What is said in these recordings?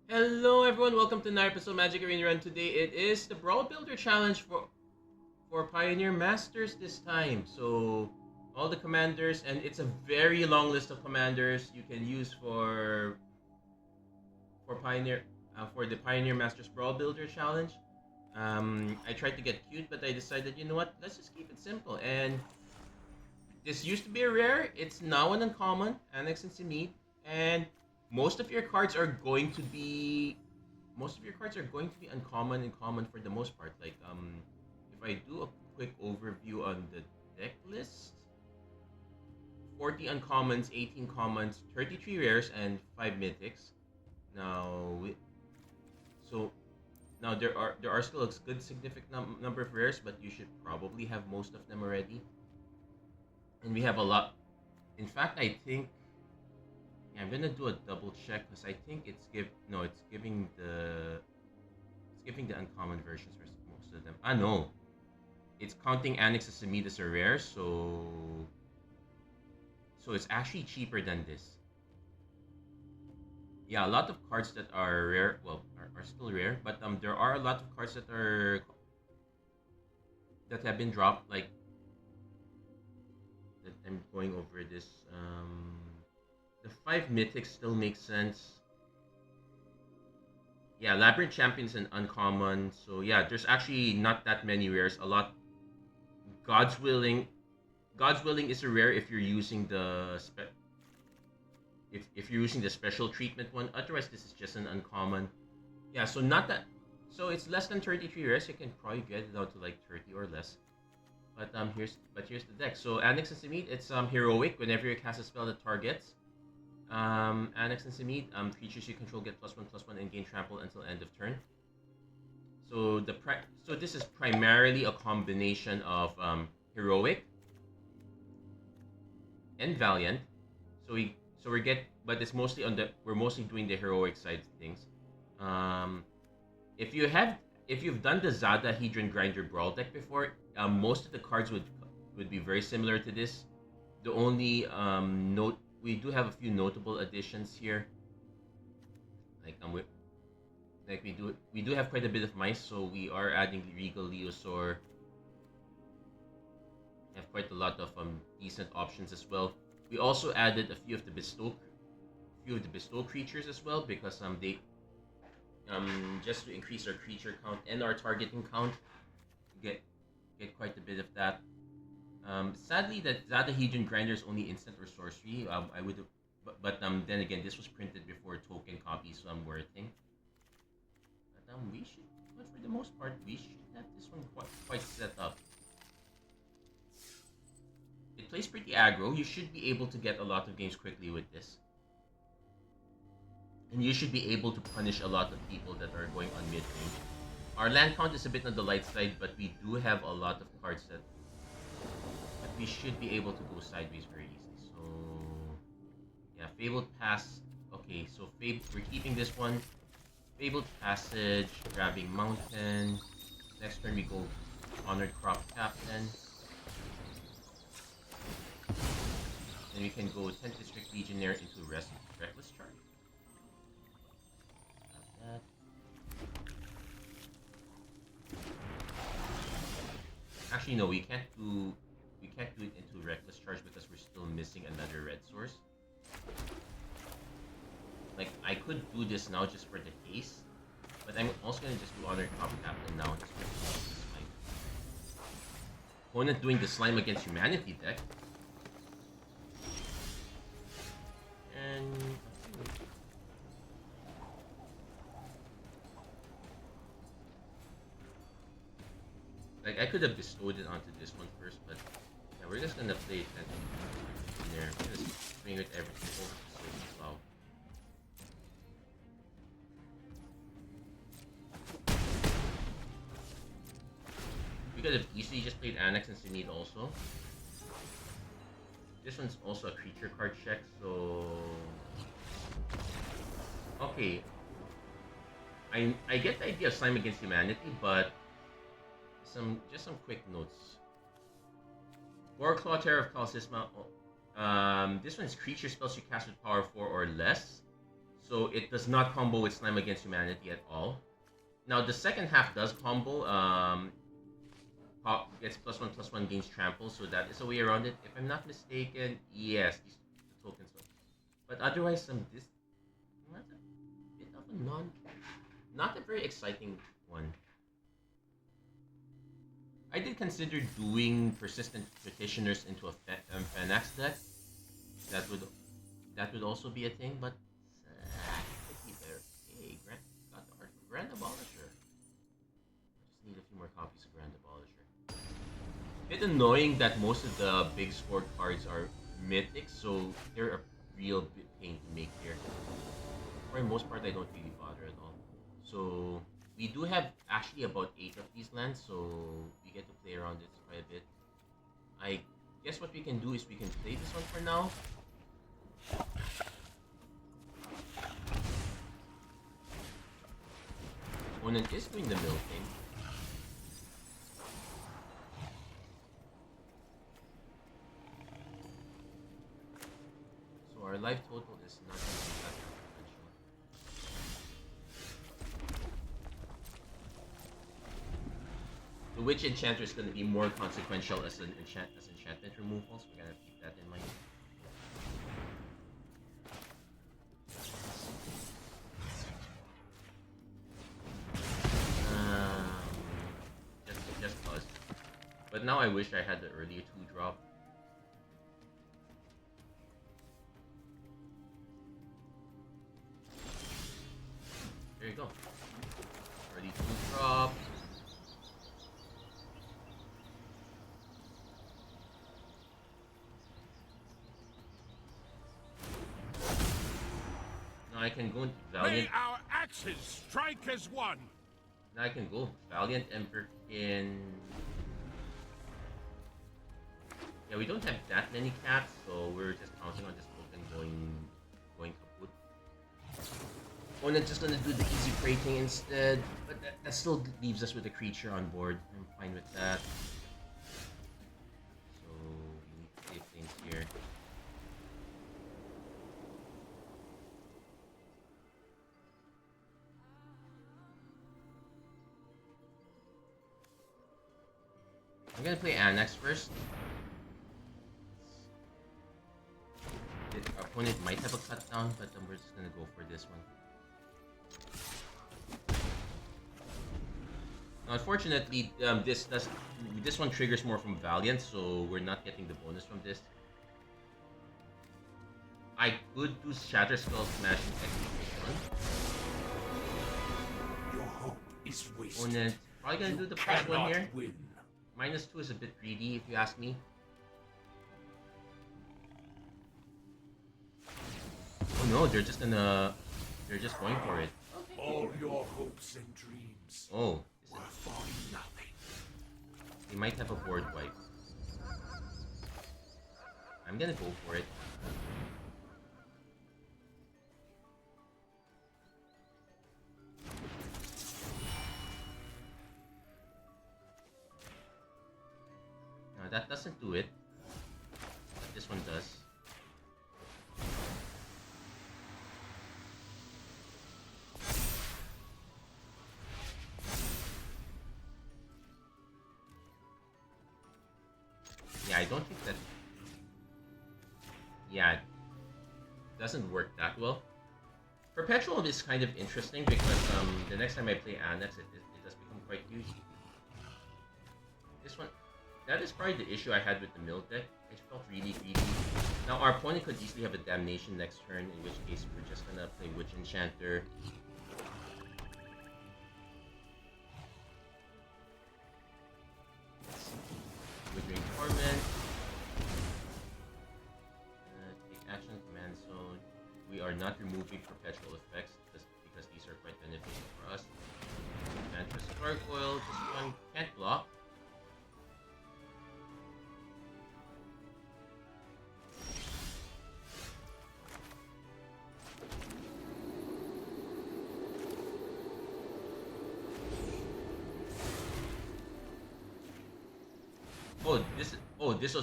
Hello everyone, welcome to another episode of Magic Arena Run. Today it is the Brawl Builder Challenge for Pioneer Masters this time. So all the commanders, and it's a very long list of commanders you can use for Pioneer for the Pioneer Masters Brawl Builder Challenge. I tried to get cute, but I decided, you know what, let's just keep it simple. And this used to be a rare, it's now an uncommon, Anax and Cymede, and most of your cards are going to be uncommon and common for the most part. Like if I do a quick overview on the deck list, 40 uncommons, 18 commons, 33 rares, and 5 mythics. Now, so now there are still a good significant number of rares, but you should probably have most of them already. And we have a lot. In fact, I think I'm gonna do a double check because I think it's giving the uncommon versions for most of them. No, it's counting Anax as Cymede as a rare, so it's actually cheaper than this. Yeah, a lot of cards that are rare, well, are still rare, but there are a lot of cards that have been dropped. Like that, I'm going over this. The 5 mythics still makes sense. Yeah, Labyrinth Champion's an uncommon, so yeah, there's actually not that many rares. A lot. God's Willing. God's Willing is a rare if you're using if you're using the special treatment one. Otherwise, this is just an uncommon. Yeah, so not that. So it's less than 33 rares. You can probably get it down to like 30 or less. But here's the deck. So Anax and Cymede, it's heroic. Whenever you cast a spell that targets Anax and Cymede, creatures you control get +1/+1 and gain trample until end of turn. So this is primarily a combination of heroic and valiant. But it's mostly we're mostly doing the heroic side of things. If you've done the Zada Hedron Grinder Brawl deck before, most of the cards would be very similar to this. The only note, we do have a few notable additions here. We do have quite a bit of mice, so we are adding Regal Leosaur. We have quite a lot of decent options as well. We also added a few of the bestow creatures as well, because they just to increase our creature count and our targeting count, get quite a bit of that. Sadly, that Zada Hedron Grinder is only instant or sorcery. I would, but then again, this was printed before token copies were a thing. But for the most part, we should have this one quite set up. It plays pretty aggro. You should be able to get a lot of games quickly with this. And you should be able to punish a lot of people that are going on mid-range. Our land count is a bit on the light side, but we do have a lot of cards that we should be able to go sideways very easily. So, yeah, Fabled Pass. Okay, so we're keeping this one. Fabled Passage, Grabbing Mountain. Next turn we go Honored Crop Captain. Then we can go 10th District Legionnaire into Reckless Charge. That. Actually, no, we can't do it into Reckless Charge because we're still missing another red source. Like, I could do this now just for the case, but I'm also gonna just do Honored Crop Captain now just for the slime. Opponent doing the Slime Against Humanity deck. And like, I could have bestowed it onto this one first, but yeah, we're just gonna play it in there. We're just bring it everything over to wow. We could have easily just played Anax and Cymede also. This one's also a creature card check, so okay. I get the idea of Slime Against Humanity, but just some quick notes. Warclaw, Terror of Kalsisma. This one's creature spells you cast with power 4 or less. So it does not combo with Slime Against Humanity at all. Now the second half does combo. Pop gets +1/+1, gains trample, so that is a way around it. If I'm not mistaken, yes, these the tokens. But otherwise, this that's a bit of a not a very exciting one. I did consider doing persistent petitioners into a Anax deck. That would also be a thing, but could be better. Hey, got the art for Grand Abolisher. Just need a few more copies of Grand Abolisher. Bit annoying that most of the big score cards are mythic, so they're a real pain to make here. For the most part, I don't really bother at all. So we do have actually about 8 of these lands, so we get to play around this quite a bit. I guess what we can do is we can play this one for now. Opponent is doing the mill thing. So our life total is not that consequential. The Witch Enchanter is going to be more consequential as an enchantment removal, so we gotta keep that in mind. Just cause. But now I wish I had the earlier 2-drop. There you go. Early 2-drop. Now I can go into Valiant. May our axes strike as one. Now I can go Valiant Emperor in. Yeah, we don't have that many cats, so we're just counting on this token going kaput. Opponent just gonna do the easy prey thing instead, but that still leaves us with a creature on board. I'm fine with that. So we need to save things here. I'm gonna play Anax first. Our opponent might have a cut down, but we're just gonna go for this one. Now, unfortunately, this one triggers more from Valiant, so we're not getting the bonus from this. I could do Shatter Skull Smash and Execution. Your hope is wasted. Opponent probably gonna do the first one here. Win. -2 is a bit greedy, if you ask me. Oh no, they're just going for it. All your hopes and dreams. Oh, were for nothing. They might have a board wipe. I'm gonna go for it. No, that doesn't do it. But this one does. Yeah, I don't think that... Yeah, it doesn't work that well. Perpetual is kind of interesting because the next time I play Anax, it does become quite huge. This one... That is probably the issue I had with the mill deck. I felt really greedy. Now our opponent could easily have a Damnation next turn, in which case we're just gonna play Witch Enchanter. Withering Torment. Take action, Command Zone. We are not removing perpetual effects because these are quite beneficial for us. Mantis Gargoyle, this one can't block. This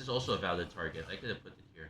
is also a valid target. I could have put it here.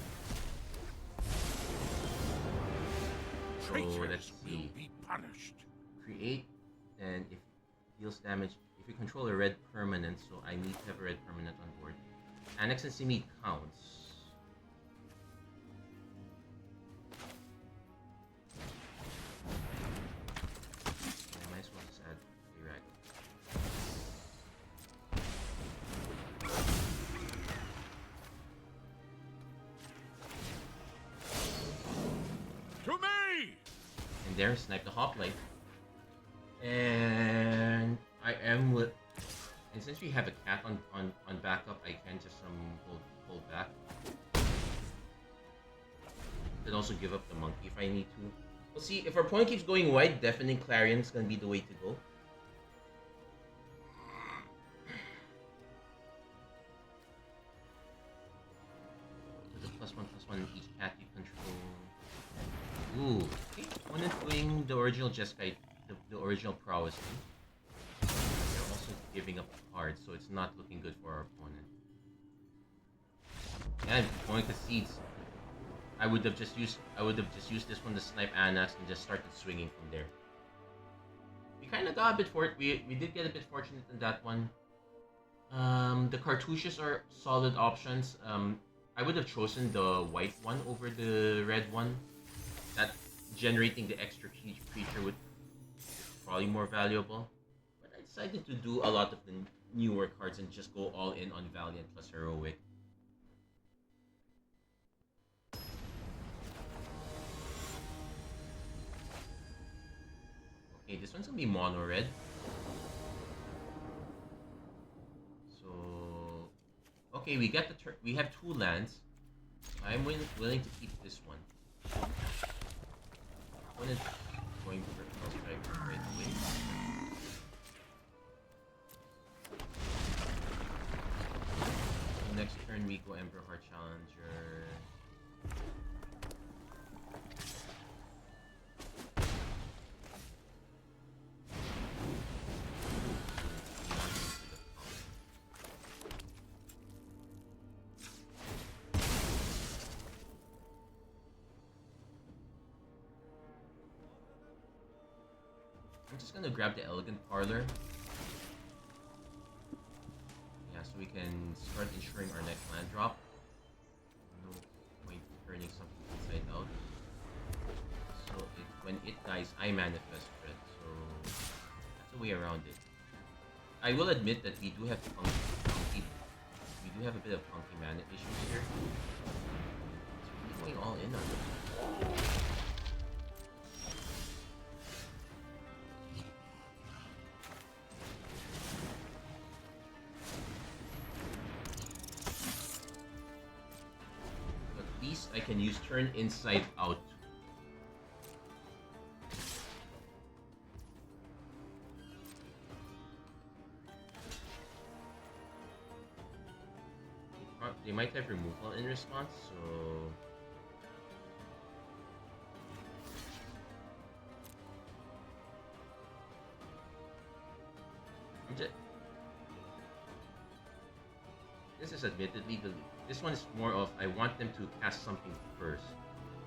So let's will see. be punished. Create, and if deals damage, if you control a red permanent, so I need to have a red permanent on board. Anax and Cymede counts. I might as well just add direct. To me! And there, snipe the hoplite. And I am with. And since we have a cat on backup, I can just hold back. Then also give up the monkey if I need to. We'll see. If our opponent keeps going wide, deafening Clarion is gonna be the way to go. With a +1/+1 in each cat you control. Ooh, okay. Opponent doing the original Jeskai, the original prowess thing. They're also giving up cards, so it's not looking good for our opponent. And if opponent concedes, I would have just used this one to snipe Anax and just started swinging from there. We kind of got a bit we did get a bit fortunate in that one. The cartouches are solid options. I would have chosen the white one over the red one. That generating the extra creature would probably more valuable. But I decided to do a lot of the newer cards and just go all in on Valiant plus Heroic. Okay, this one's gonna be mono red. So, okay, we get we have 2 lands. I'm willing to keep this one. Opponent going for Cross Strike right away. So next turn we go Emperor Heart Challenger. I'm just gonna grab the Elegant Parlor. Yeah, so we can start ensuring our next land drop. No point turning something inside out. So when it dies, I manifest it. So that's a way around it. I will admit that we do have a bit of funky mana issues here. So we're going all in on it. I can use turn inside out. They might have removal in response, so this is admittedly this one is more of I want them to cast something first.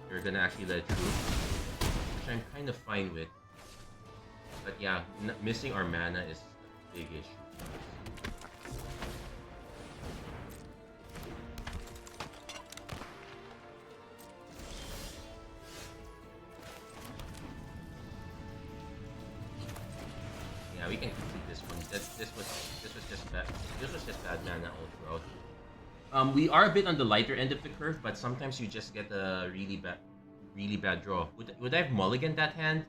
They're gonna actually let it through, which I'm kind of fine with. But yeah, missing our mana is a big issue. Yeah, we can complete this one. This was just bad. This was just bad mana all throughout. We are a bit on the lighter end of the curve, but sometimes you just get a really bad draw. Would I have mulliganed that hand?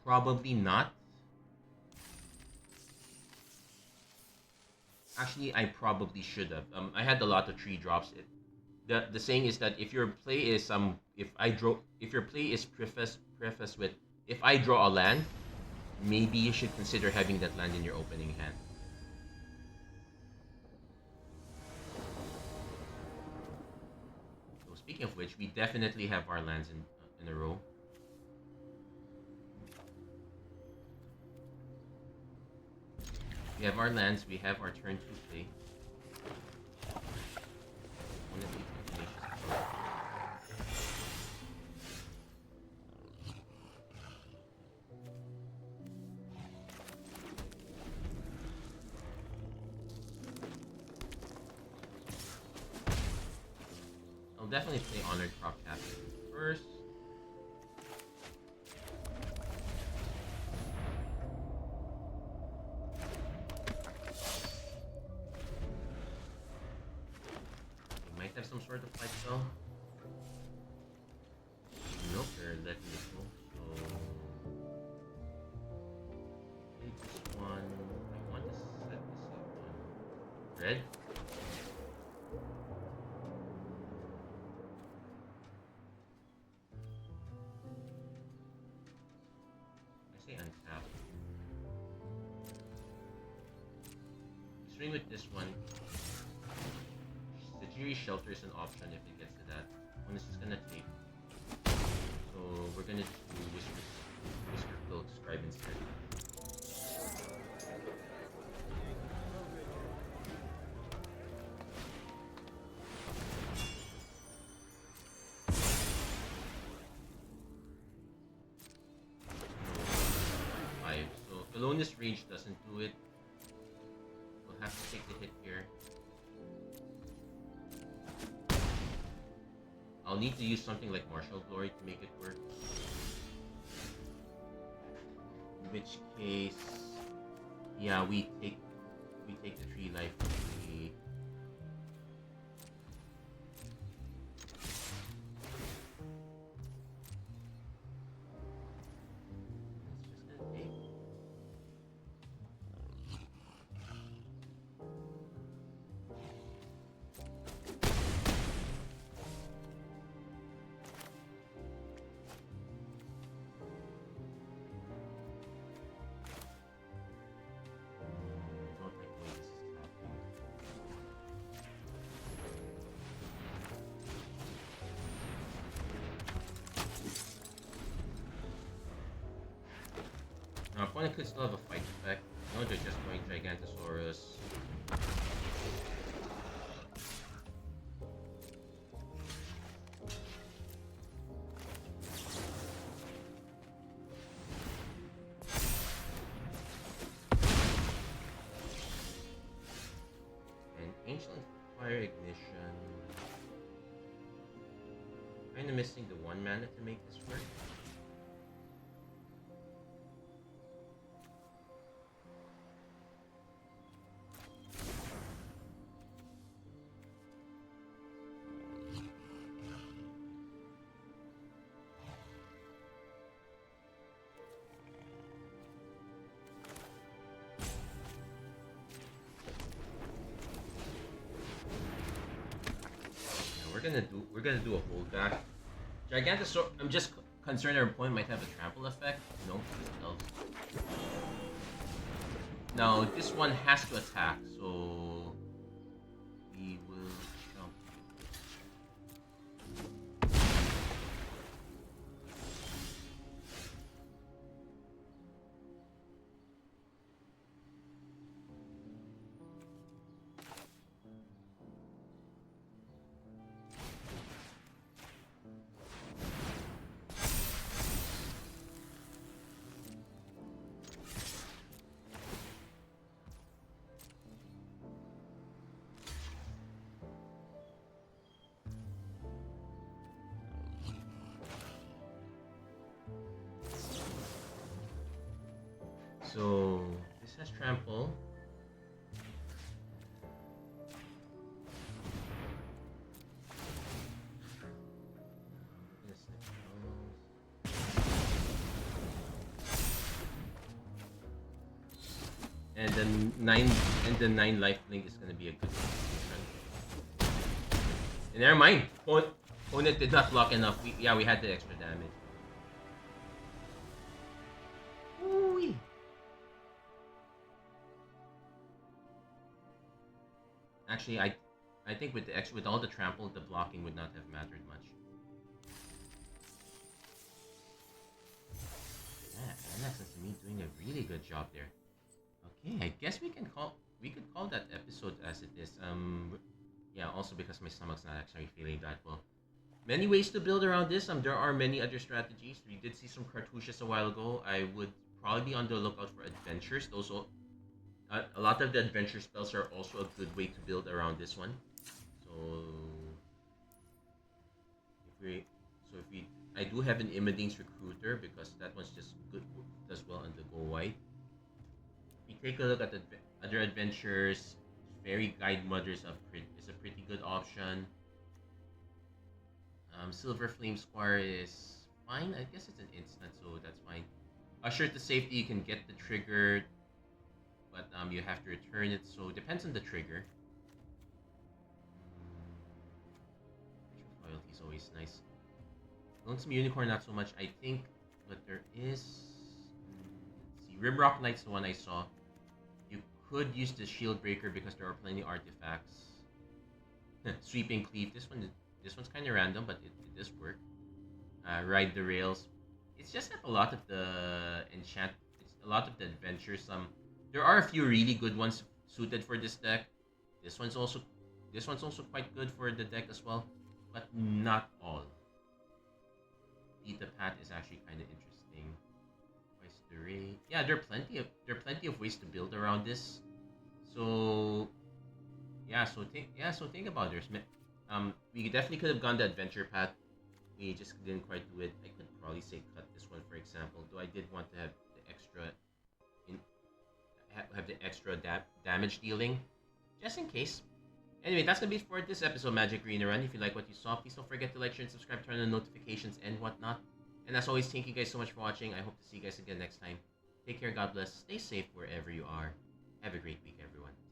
Probably not. Actually, I probably should have. I had a lot of 3 drops. The saying is that if your play is if your play is prefaced with if I draw a land, maybe you should consider having that land in your opening hand. Speaking of which, we definitely have our lands in a row. We have our lands, we have our turn 2 play. I'll definitely play Honored Crop Captain first. We might have some sort of fight spell. Nope, they're letting it go. So take this one. I want to set this up on red. I say untap. Swing with this one. Tajiri Shelter is an option if it gets to that. One is just gonna take. So we're gonna just do Whisper Cloak Scribe instead. So Felonious Rage doesn't do it. We'll have to take the hit here. I'll need to use something like Martial Glory to make it work. In which case, yeah, we take the 3 life. We it's just gonna take. Our opponent could still have a fight effect. No, they're just going Gigantosaurus. And Ancient Fire Ignition. Kinda missing the 1 mana to make this work. We're gonna do a holdback. Gigantosaur. I'm just concerned our opponent might have a trample effect. No, it does. Now this one has to attack, so we will jump. So this has trample. And the 9 life link is gonna be a good one. And never mind. Opponent did not block enough. We had the extra damage. Ooh-wee. Actually, I think with all the trample, the blocking would not have mattered much. Yeah, Anax and Cymede doing a really good job there. Okay, I guess we could call that episode as it is. Yeah, also because my stomach's not actually feeling that well. Many ways to build around this. There are many other strategies. We did see some cartouches a while ago. I would probably be on the lookout for adventures. Those a lot of the adventure spells are also a good way to build around this one. So great. So if I do have an Imoding's Recruiter because that one's just good, does well on the go white. If you take a look at the other adventures, Fairy Guide Mothers is a pretty good option. Silver Flame Squire is fine. I guess it's an instant, so that's fine. Usher to Safety, you can get the trigger, but you have to return it, so it depends on the trigger. Loyalty is always nice. Lonesome Unicorn, not so much. I think, but there is. Let's see. Rimrock Knight's the one I saw. You could use the Shield Breaker because there are plenty artifacts. Sweeping Cleave. This one's kind of random, but it does work. Ride the Rails. It's just that a lot of the a lot of the adventures. There are a few really good ones suited for this deck. This one's also quite good for the deck as well, but not all. Dita Pat is actually kind of interesting. Twice the rate. Yeah, there are plenty of ways to build around this. So think about this. We definitely could have gone the adventure path. We just didn't quite do it. I could probably say cut this one, for example. Though I did want to have the extra damage dealing, just in case. Anyway, that's gonna be it for this episode of Magic Arena Run. If you like what you saw, please don't forget to like, share, and subscribe, turn on notifications and whatnot. And as always, thank you guys so much for watching. I hope to see you guys again next time. Take care, God bless, stay safe wherever you are. Have a great week, everyone.